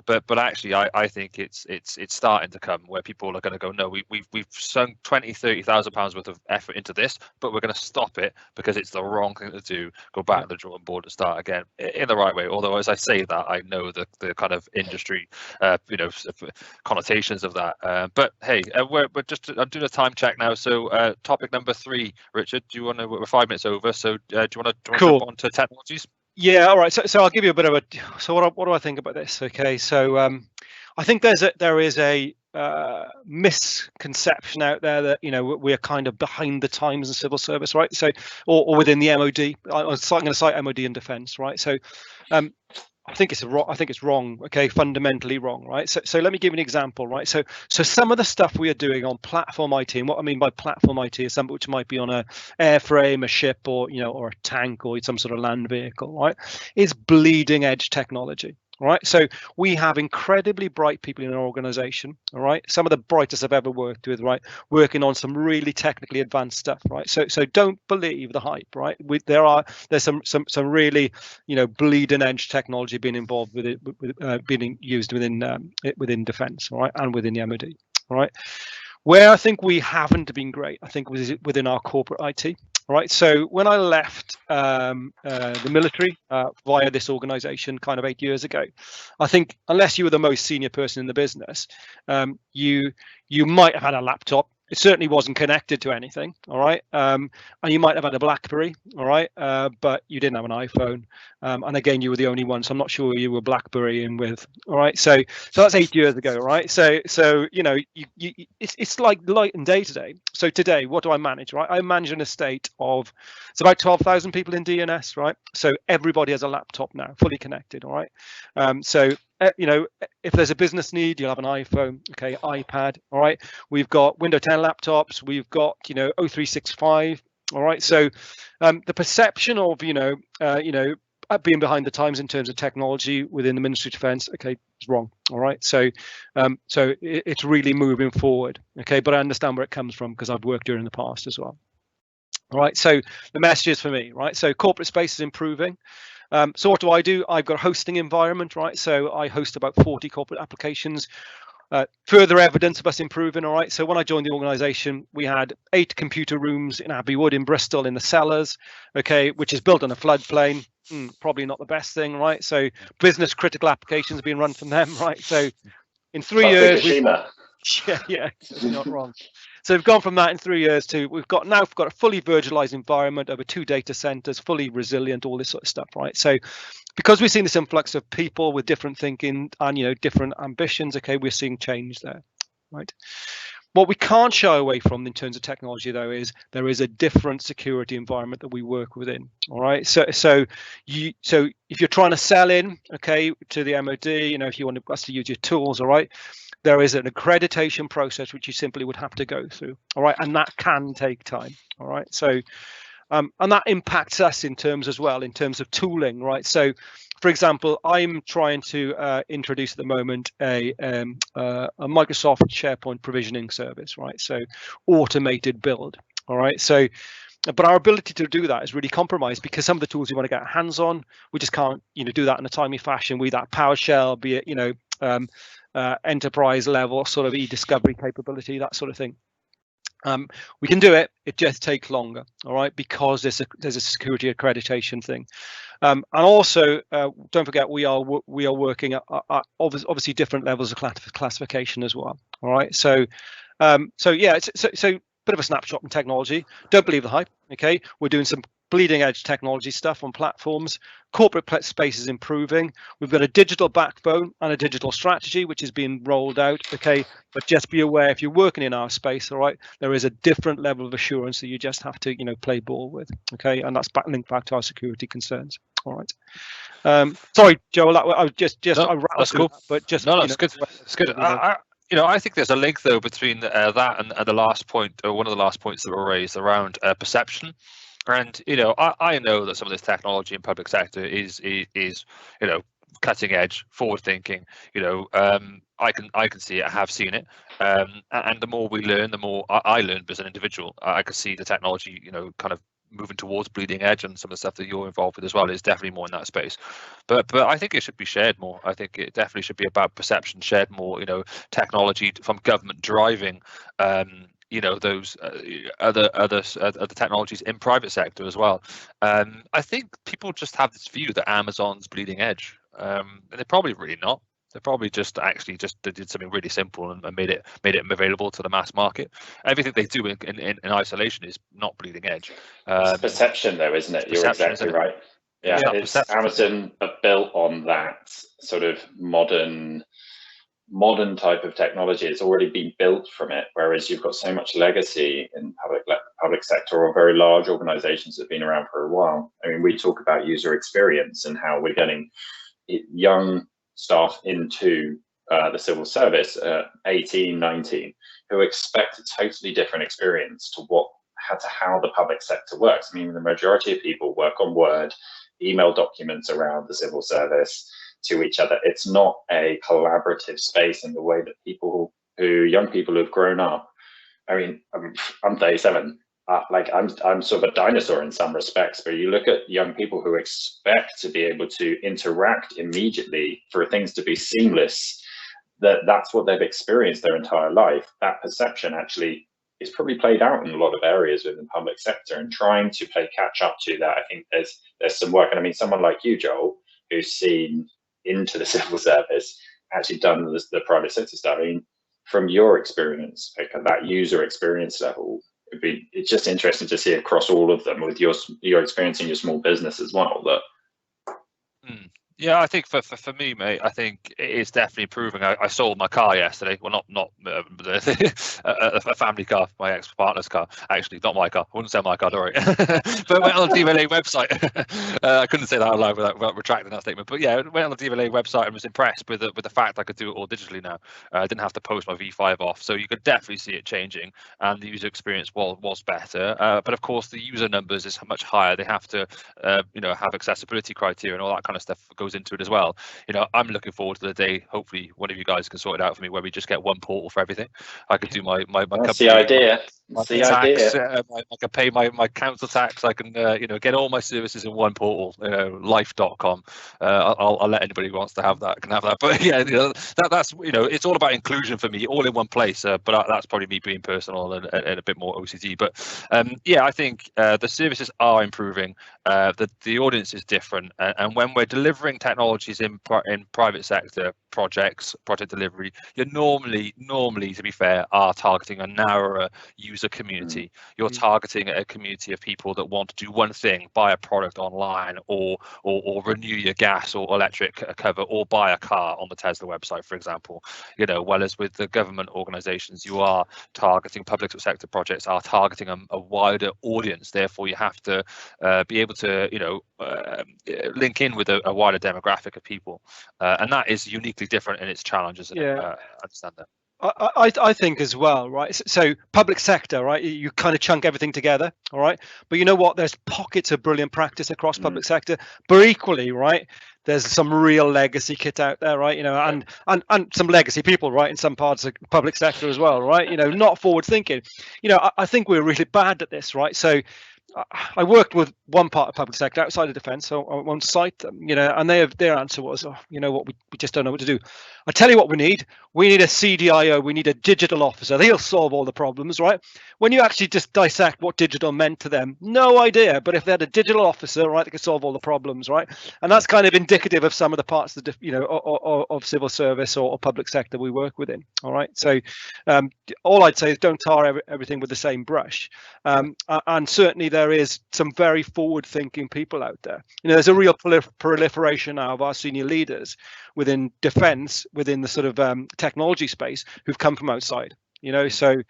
but actually I think it's starting to come where people are going to go, no, we've sunk 20,000-30,000 pounds worth of effort into this, but we're going to stop it because it's the wrong thing to do. Go back to the drawing board and start again in the right way. Although as I say that, I know the kind of industry connotations of that, but hey, I'm doing a time check now, so topic number 3, Richard, we're 5 minutes over, so do you want to Cool. jump on to technologies? Yeah, all right, so I'll give you a bit of what do I think about this? Okay, so I think there is a misconception out there that we're kind of behind the times in civil service, right? So or within the MOD. I'm going to cite MOD and defence, right? So I think it's wrong. Okay, fundamentally wrong, right? So let me give you an example, right? So some of the stuff we are doing on platform IT, and what I mean by platform IT is something which might be on a airframe, a ship, or or a tank, or some sort of land vehicle, right? Is bleeding edge technology. Right, so we have incredibly bright people in our organization, all right, some of the brightest I've ever worked with, right, working on some really technically advanced stuff, right? So don't believe the hype, right? There's some really bleeding edge technology being involved with it, being used within defense, all right, and within the MOD, all right. Where I think we haven't been great, I think, was within our corporate IT. Right. So when I left the military via this organization kind of 8 years ago, I think unless you were the most senior person in the business, you might have had a laptop. It certainly wasn't connected to anything. All right. And you might have had a BlackBerry. All right. But you didn't have an iPhone. And again, you were the only one. So I'm not sure you were BlackBerrying with. All right. So that's 8 years ago. Right. So it's like light and day today. So today, what do I manage? Right. I manage an estate of it's about 12,000 people in DNS. Right. So everybody has a laptop now, fully connected. All right. If there's a business need, you'll have an iPhone, okay, iPad, all right. We've got Windows 10 laptops, we've got O365, all right. So the perception of being behind the times in terms of technology within the Ministry of Defence, okay, is wrong, all right. So it's really moving forward, okay. But I understand where it comes from because I've worked here in the past as well. All right. So the message is for me, right. So corporate space is improving. So what do? I've got a hosting environment, right? So I host about 40 corporate applications. Further evidence of us improving, all right? So when I joined the organisation, we had 8 computer rooms in Abbey Wood in Bristol in the cellars, okay, which is built on a floodplain. Probably not the best thing, right? So business critical applications being run from them, right? So in 3 years, yeah, not wrong. So we've gone from that in 3 years to we've got a fully virtualized environment over 2 data centers, fully resilient, all this sort of stuff, right? So because we've seen this influx of people with different thinking and different ambitions, okay, we're seeing change there, right? What we can't shy away from in terms of technology, though, is there is a different security environment that we work within. All right. So if you're trying to sell in, okay, to the MOD, if you want us to use your tools, all right, there is an accreditation process which you simply would have to go through. All right, and that can take time. All right. So and that impacts us in terms of tooling, right? So, for example, I'm trying to introduce at the moment a Microsoft SharePoint provisioning service, right? So automated build, all right? So, but our ability to do that is really compromised because some of the tools we want to get our hands on, we just can't, do that in a timely fashion. Be that PowerShell, be it, enterprise level sort of e-discovery capability, that sort of thing. We can do it. It just takes longer, all right, because there's a security accreditation thing, and also don't forget we are working at obviously different levels of classification as well. All right, so yeah, so bit of a snapshot in technology. Don't believe the hype. Okay, we're doing some bleeding edge technology stuff on platforms. Corporate space is improving. We've got a digital backbone and a digital strategy which is being rolled out. Okay, but just be aware if you're working in our space, all right, there is a different level of assurance that you just have to play ball with. Okay, and that's linked back to our security concerns. All right. Sorry, Joel. I just no, that's cool. That, but just no, it's good. It's good. I think there's a link though between that and the last point, or one of the last points that were raised around perception. And I know that some of this technology in public sector is cutting edge, forward thinking. I can see it. I have seen it. And the more we learn, the more I learn as an individual. I can see the technology, kind of moving towards bleeding edge, and some of the stuff that you're involved with as well is definitely more in that space. But I think it should be shared more. I think it definitely should be about perception shared more. Technology from government driving those other technologies in private sector as well. I think people just have this view that Amazon's bleeding edge, and they're probably really not. They probably just did something really simple and made it available to the mass market. Everything they do in isolation is not bleeding edge. It's perception, though, isn't it? You're exactly right. Yeah, it's Amazon are built on that sort of modern type of technology. It's already been built from it, whereas you've got so much legacy in public sector or very large organizations that have been around for a while. I mean, we talk about user experience and how we're getting young staff into the civil service, 18, 19, who expect a totally different experience to how the public sector works. I mean, the majority of people work on Word, email documents around the civil service to each other. It's not a collaborative space in the way that young people who've grown up. I mean, I'm 37. I'm sort of a dinosaur in some respects, but you look at young people who expect to be able to interact immediately, for things to be seamless, that's what they've experienced their entire life. That perception actually is probably played out in a lot of areas within the public sector, and trying to play catch up to that, I think there's some work. And I mean, someone like you, Joel, who's seen into the civil service, actually done the private sector stuff. I mean, from your experience, like at that user experience level, it's just interesting to see across all of them, with your experience in your small business as well. Yeah, I think for me, mate, I think it's definitely improving. I sold my car yesterday. Well, not a family car, my ex-partner's car. Actually, not my car. I wouldn't sell my car, don't worry. But went on the DVLA website. I couldn't say that out loud without retracting that statement. But yeah, went on the DVLA website and was impressed with the fact I could do it all digitally now. I didn't have to post my V5 off, so you could definitely see it changing, and the user experience was better. But of course, the user numbers is much higher. They have to, have accessibility criteria and all that kind of stuff goes into it as well. I'm looking forward to the day, hopefully one of you guys can sort it out for me, where we just get one portal for everything. I could do my That's the idea. My tax, I can pay my council tax. I can get all my services in one portal. Life.com. I'll let anybody who wants to have that can have that. But yeah, that's it's all about inclusion for me, all in one place. But that's probably me being personal and a bit more OCD. But I think the services are improving. The audience is different, and when we're delivering technologies in private sector project delivery, you're normally, to be fair, are targeting a narrower user community. You're targeting a community of people that want to do one thing: buy a product online, or renew your gas or electric cover, or buy a car on the Tesla website, for example. Whereas with the government organizations, you are targeting public sector projects, are targeting a wider audience. Therefore, you have to be able to link in with a wider demographic of people, and that is uniquely different in its challenges. I understand that. I think as well, right? So public sector, right? You kind of chunk everything together, all right? But you know what? There's pockets of brilliant practice across public sector, but equally, right? There's some real legacy kit out there, right? And some legacy people, right? In some parts of public sector as well, right? Not forward thinking. I think we're really bad at this, right? So I worked with one part of public sector outside of defence, so I won't cite them, and their answer was, what, we just don't know what to do. I tell you what we need. We need a CDIO. We need a digital officer. They'll solve all the problems, right? When you actually just dissect what digital meant to them, no idea. But if they had a digital officer, right, they could solve all the problems, right? And that's kind of indicative of some of the parts of of civil service or public sector we work within. All right. So all I'd say is don't tar everything with the same brush. And certainly there is some very forward-thinking people out there. There's a real proliferation now of our senior leaders within defence, within the sort of technology space, who've come from outside. So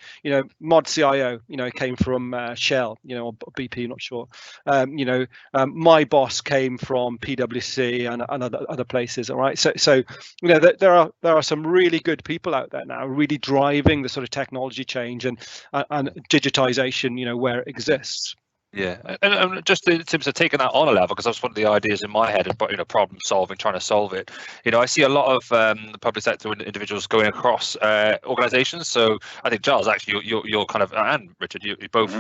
mod CIO, came from Shell, or BP, not sure. My boss came from PwC and other places. All right. So there are some really good people out there now, really driving the sort of technology change and digitization, where it exists. Yeah, and just in terms of taking that on a level, because that's one of the ideas in my head, but problem solving, trying to solve it. I see a lot of the public sector individuals going across organisations. So I think Giles, actually, you're kind of, and Richard, you both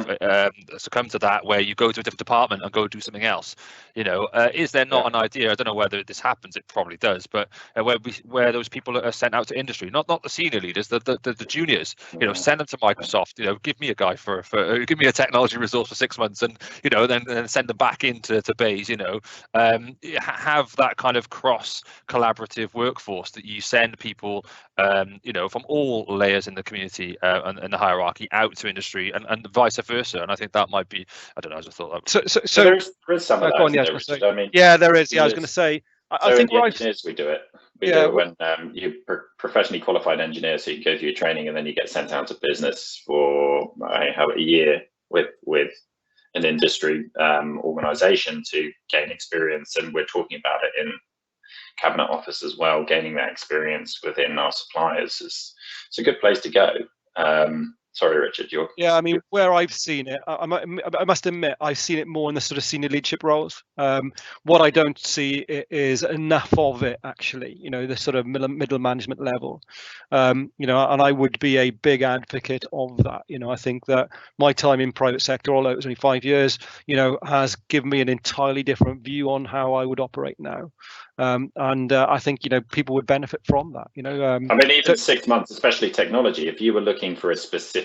succumb to that, where you go to a different department and go do something else. Is there not an idea? I don't know whether this happens. It probably does, but where those people are sent out to industry, not the senior leaders, the juniors. Send them to Microsoft. Give me a guy for give me a technology resource for 6 months. And then send them back into Bays. Have that kind of cross collaborative workforce that you send people, from all layers in the community and the hierarchy out to industry, and vice versa. And I think that might be, I don't know, I just thought that. So there is some of that. I mean, yeah, there is. Yeah, I was going to say. I think engineers, we do it. We do it when you professionally qualified engineer, so you go through your training and then you get sent out to business for a year with an industry organisation to gain experience, and we're talking about it in cabinet office as well. Gaining that experience within our suppliers it's a good place to go. Sorry, Richard. I mean, where I've seen it, I must admit, I've seen it more in the sort of senior leadership roles. What I don't see is enough of it, actually. The sort of middle management level. And I would be a big advocate of that. I think that my time in private sector, although it was only 5 years, has given me an entirely different view on how I would operate now. And I think people would benefit from that. I mean, even 6 months, especially technology. If you were looking for a specific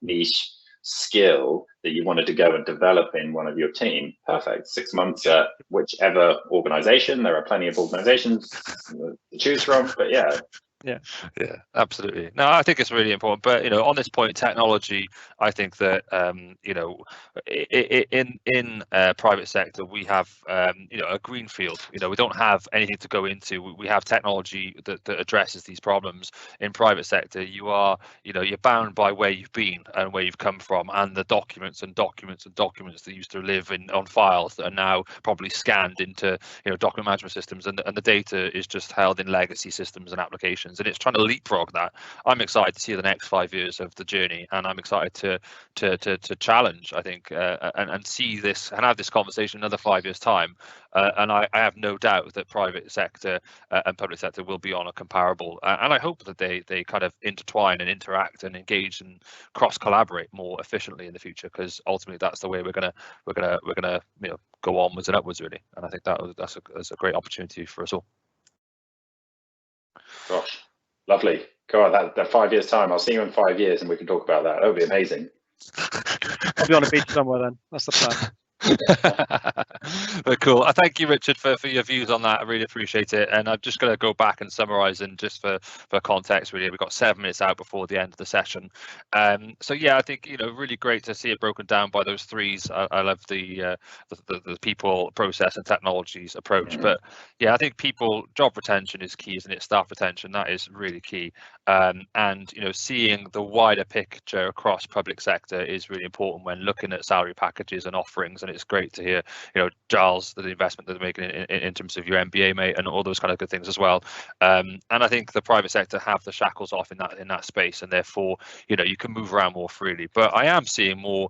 niche skill that you wanted to go and develop in one of your team, perfect. 6 months at whichever organisation. There are plenty of organisations to choose from, but yeah, absolutely. No, I think it's really important. But on this point, technology, I think that in private sector we have a green field. We don't have anything to go into. We have technology that addresses these problems. In private sector, you're bound by where you've been and where you've come from, and the documents that used to live on files that are now probably scanned into document management systems, and the data is just held in legacy systems and applications. And it's trying to leapfrog that. I'm excited to see the next 5 years of the journey, and I'm excited to challenge, I think, and see this and have this conversation another 5 years time. And I have no doubt that private sector and public sector will be on a comparable. And I hope that they kind of intertwine and interact and engage and cross collaborate more efficiently in the future, because ultimately that's the way we're gonna go onwards and upwards, really. And I think that's a great opportunity for us all. Gosh. Lovely. God, that 5 years time. I'll see you in 5 years and we can talk about that. That would be amazing. I'll be on a beach somewhere then. That's the plan. But cool. I thank you, Richard, for your views on that. I really appreciate it. And I'm just going to go back and summarize, and just for context, really, we've got 7 minutes out before the end of the session. So yeah, I think really great to see it broken down by those threes. I love the people, process, and technologies approach. But yeah, I think job retention is key, isn't it? Staff retention, that is really key. And seeing the wider picture across public sector is really important when looking at salary packages and offerings. And it's great to hear Giles, the investment that they're making in terms of your MBA, mate, and all those kind of good things as well. And I think the private sector have the shackles off in that space, and therefore you can move around more freely. But I am seeing more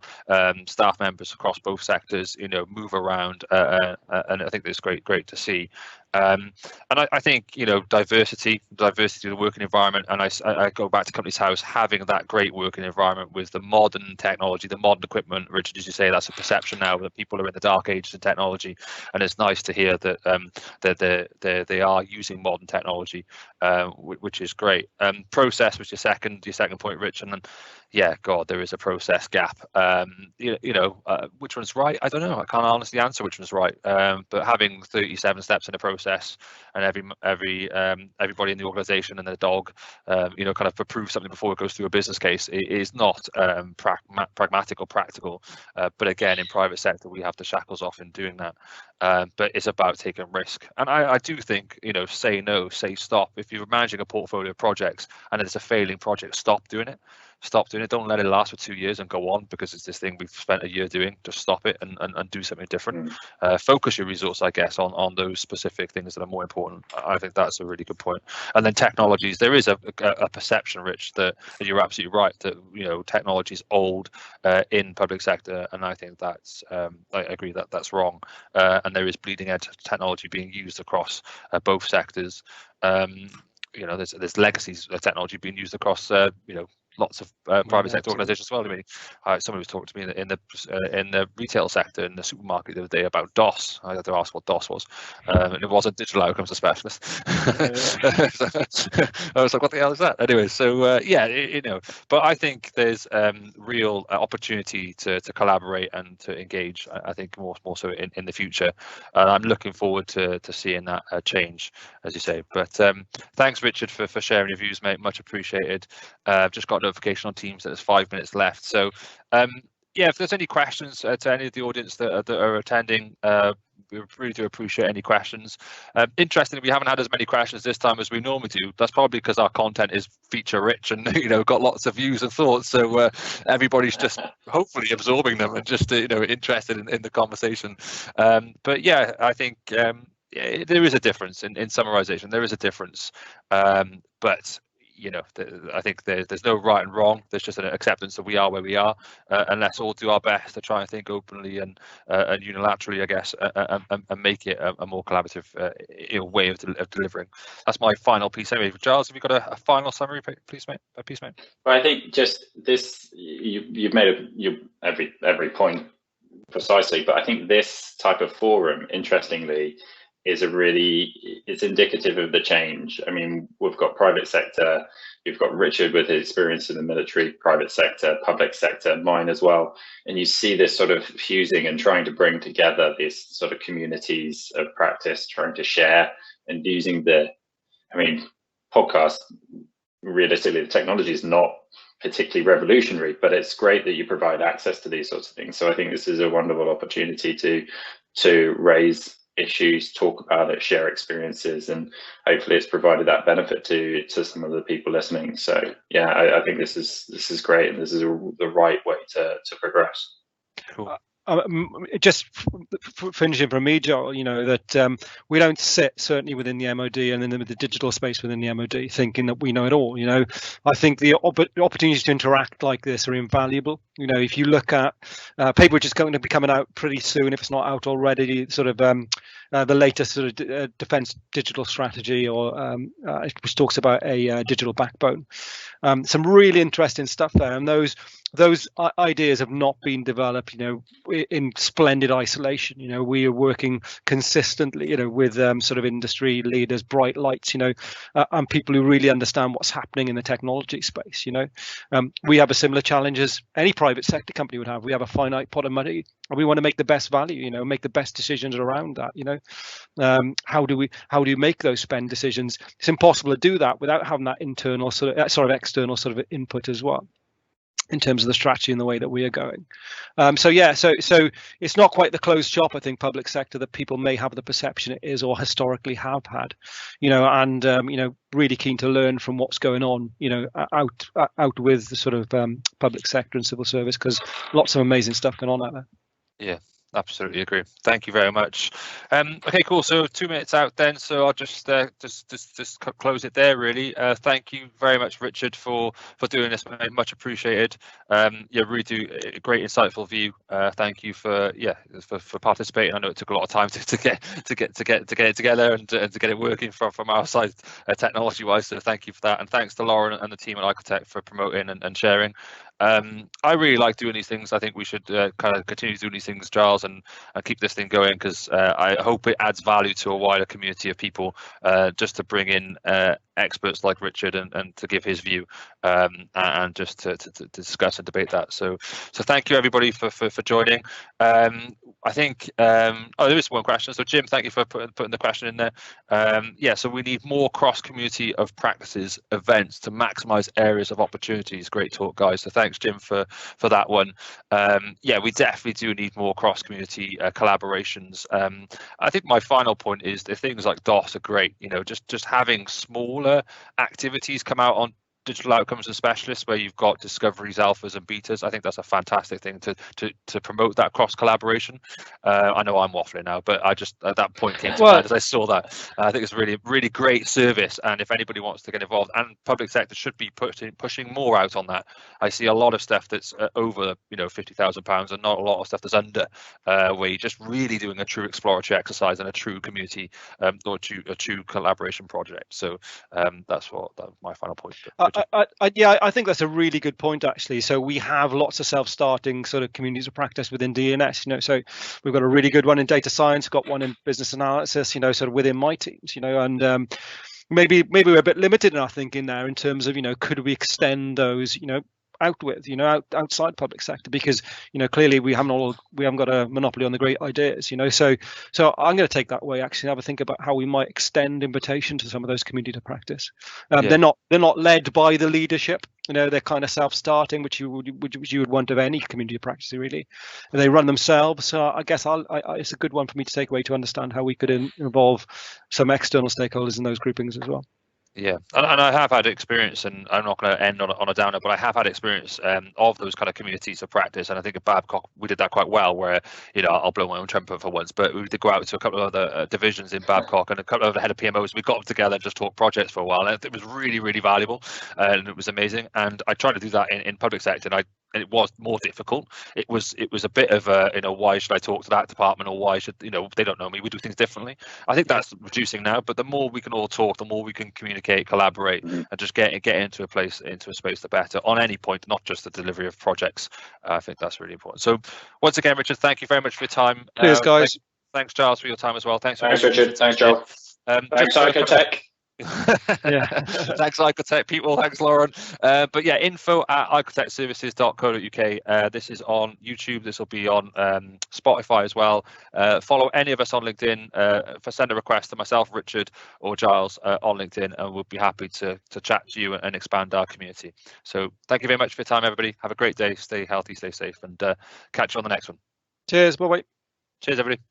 staff members across both sectors move around, and I think that's great to see. And I think diversity of the working environment, and I go back to Companies House, having that great working environment with the modern technology, the modern equipment. Richard, as you say, that's a perception now that people are in the dark ages of technology, and it's nice to hear that they are using modern technology, which is great. Process was your second point, Rich, and then yeah, God, there is a process gap. Which one's right? I don't know. I can't honestly answer which one's right. But having 37 steps in a process, and everybody in the organisation and their dog, kind of approve something before it goes through a business case, is not pragmatic or practical. But again, in private sector, we have the shackles off in doing that. But it's about taking risk. And I do think, say no, say stop. If you're managing a portfolio of projects and it's a failing project, stop doing it. stop doing it. Don't let it last for 2 years and go on because it's this thing we've spent a year doing. Just stop it and do something different. Focus your resource, I guess, on those specific things that are more important. I think that's a really good point. And then technologies, there is a perception, Rich, that you're absolutely right, that technology is old in public sector, and I think that's I agree that that's wrong. And there is bleeding edge technology being used across both sectors. There's legacies of technology being used across lots of private sector organisations as well. I mean, somebody was talking to me in the retail sector in the supermarket the other day about DOS. I had to ask what DOS was, and it wasn't digital outcomes specialist. I was like, what the hell is that? Anyway, so but I think there's real opportunity to collaborate and to engage. I think more so in the future, and I'm looking forward to seeing that change, as you say. But thanks, Richard, for sharing your views, mate. Much appreciated. Just got notification on Teams that there's 5 minutes left. So if there's any questions to any of the audience that are attending, we really do appreciate any questions. Interestingly, we haven't had as many questions this time as we normally do. That's probably because our content is feature rich and got lots of views and thoughts. So everybody's just hopefully absorbing them and just interested in the conversation. But yeah, I think there is a difference in summarization. There is a difference, but I think there's no right and wrong. There's just an acceptance that we are where we are, and let's all do our best to try and think openly and unilaterally, I guess, and make it a more collaborative way of delivering. That's my final piece. Anyway, Giles, have you got a final summary, please, mate? Well, I think just this, you've made every point precisely, but I think this type of forum, interestingly, it's indicative of the change. I mean, we've got private sector, you've got Richard with his experience in the military, private sector, public sector, mine as well. And you see this sort of fusing and trying to bring together these sort of communities of practice, trying to share and using podcast, realistically, the technology is not particularly revolutionary, but it's great that you provide access to these sorts of things. So I think this is a wonderful opportunity to raise issues, talk about it, share experiences, and hopefully it's provided that benefit to some of the people listening. So yeah, I think this is great, and this is the right way to progress. Cool. Just finishing from me, Joel, that we don't sit certainly within the MOD and in the digital space within the MOD thinking that we know it all. I think the opportunities to interact like this are invaluable. If you look at paper which is going to be coming out pretty soon, if it's not out already, sort of the latest sort of defense digital strategy, or which talks about a digital backbone. Some really interesting stuff there, and those ideas have not been developed, in splendid isolation. We are working consistently, with sort of industry leaders, bright lights, and people who really understand what's happening in the technology space. We have a similar challenge as any private sector company would have. We have a finite pot of money, and we want to make the best value, make the best decisions around that. How do you make those spend decisions? It's impossible to do that without having that internal external sort of input as well, in terms of the strategy and the way that we are going. So it's not quite the closed shop, I think, public sector that people may have the perception it is or historically have had, and really keen to learn from what's going on, out with the sort of public sector and civil service, because lots of amazing stuff going on out there. Yeah. Absolutely agree. Thank you very much. Okay, cool. So 2 minutes out then. So I'll just close it there. Really. Thank you very much, Richard, for doing this. Much appreciated. Really do a great, insightful view. Thank you for participating. I know it took a lot of time to get it together and to get it working from our side, technology wise. So thank you for that, and thanks to Lauren and the team at iCoTech for promoting and sharing. I really like doing these things. I think we should kind of continue doing these things, Giles, and keep this thing going, because I hope it adds value to a wider community of people, just to bring in experts like Richard and to give his view, and just to discuss and debate that. So thank you everybody for joining. I think there is one question. So Jim, thank you for putting the question in there. So we need more cross-community of practices events to maximize areas of opportunities. Great talk, guys. So thanks, Jim, for that one. We definitely do need more cross-community collaborations. I think my final point is that things like DOS are great. Just having smaller activities come out on digital outcomes and specialists, where you've got discoveries, alphas and betas. I think that's a fantastic thing to promote that cross collaboration. I know I'm waffling now, but I just, at that point came to mind as I saw that. I think it's really great service, and if anybody wants to get involved, and public sector should be pushing more out on that. I see a lot of stuff that's over £50,000 and not a lot of stuff that's under, where you're just really doing a true exploratory exercise and a true community or a true collaboration project. So that's my final point. I think that's a really good point, actually. So we have lots of self-starting sort of communities of practice within DNS. So we've got a really good one in data science, got one in business analysis, sort of within my teams, and maybe we're a bit limited in our thinking there in terms of, could we extend those, outside public sector, because clearly we haven't got a monopoly on the great ideas, so I'm going to take that way, actually, have a think about how we might extend invitation to some of those community to practice. They're not led by the leadership, they're kind of self-starting, which you would want of any community of practice, really. And they run themselves. So I guess it's a good one for me to take away, to understand how we could involve some external stakeholders in those groupings as well. Yeah, and I have had experience, and I'm not going to end on a downer, but I have had experience of those kind of communities of practice, and I think at Babcock we did that quite well, where I'll blow my own trumpet for once, but we did go out to a couple of other divisions in Babcock, and a couple of the head of PMOs. We got them together and just talked projects for a while, and it was really valuable, and it was amazing. And I tried to do that in public sector, and it was more difficult. It was a bit of a, why should I talk to that department, or why should, they don't know me, we do things differently. I think that's reducing now, but the more we can all talk, the more we can communicate, collaborate, and just get into a space, the better, on any point, not just the delivery of projects. I think that's really important. So once again, Richard, thank you very much for your time. Cheers, guys. Thanks, Giles, for your time as well. Thanks, Richard. Thanks, Joel. Thanks, iCoTech. Thanks, iCoTech people. Thanks, Lauren. But yeah, info@icotechservices.co.uk. This is on YouTube. This will be on Spotify as well. Follow any of us on LinkedIn. Send a request to myself, Richard, or Giles on LinkedIn, and we'll be happy to chat to you and expand our community. So thank you very much for your time, everybody. Have a great day. Stay healthy, stay safe, and catch you on the next one. Cheers. Bye-bye. Cheers, everybody.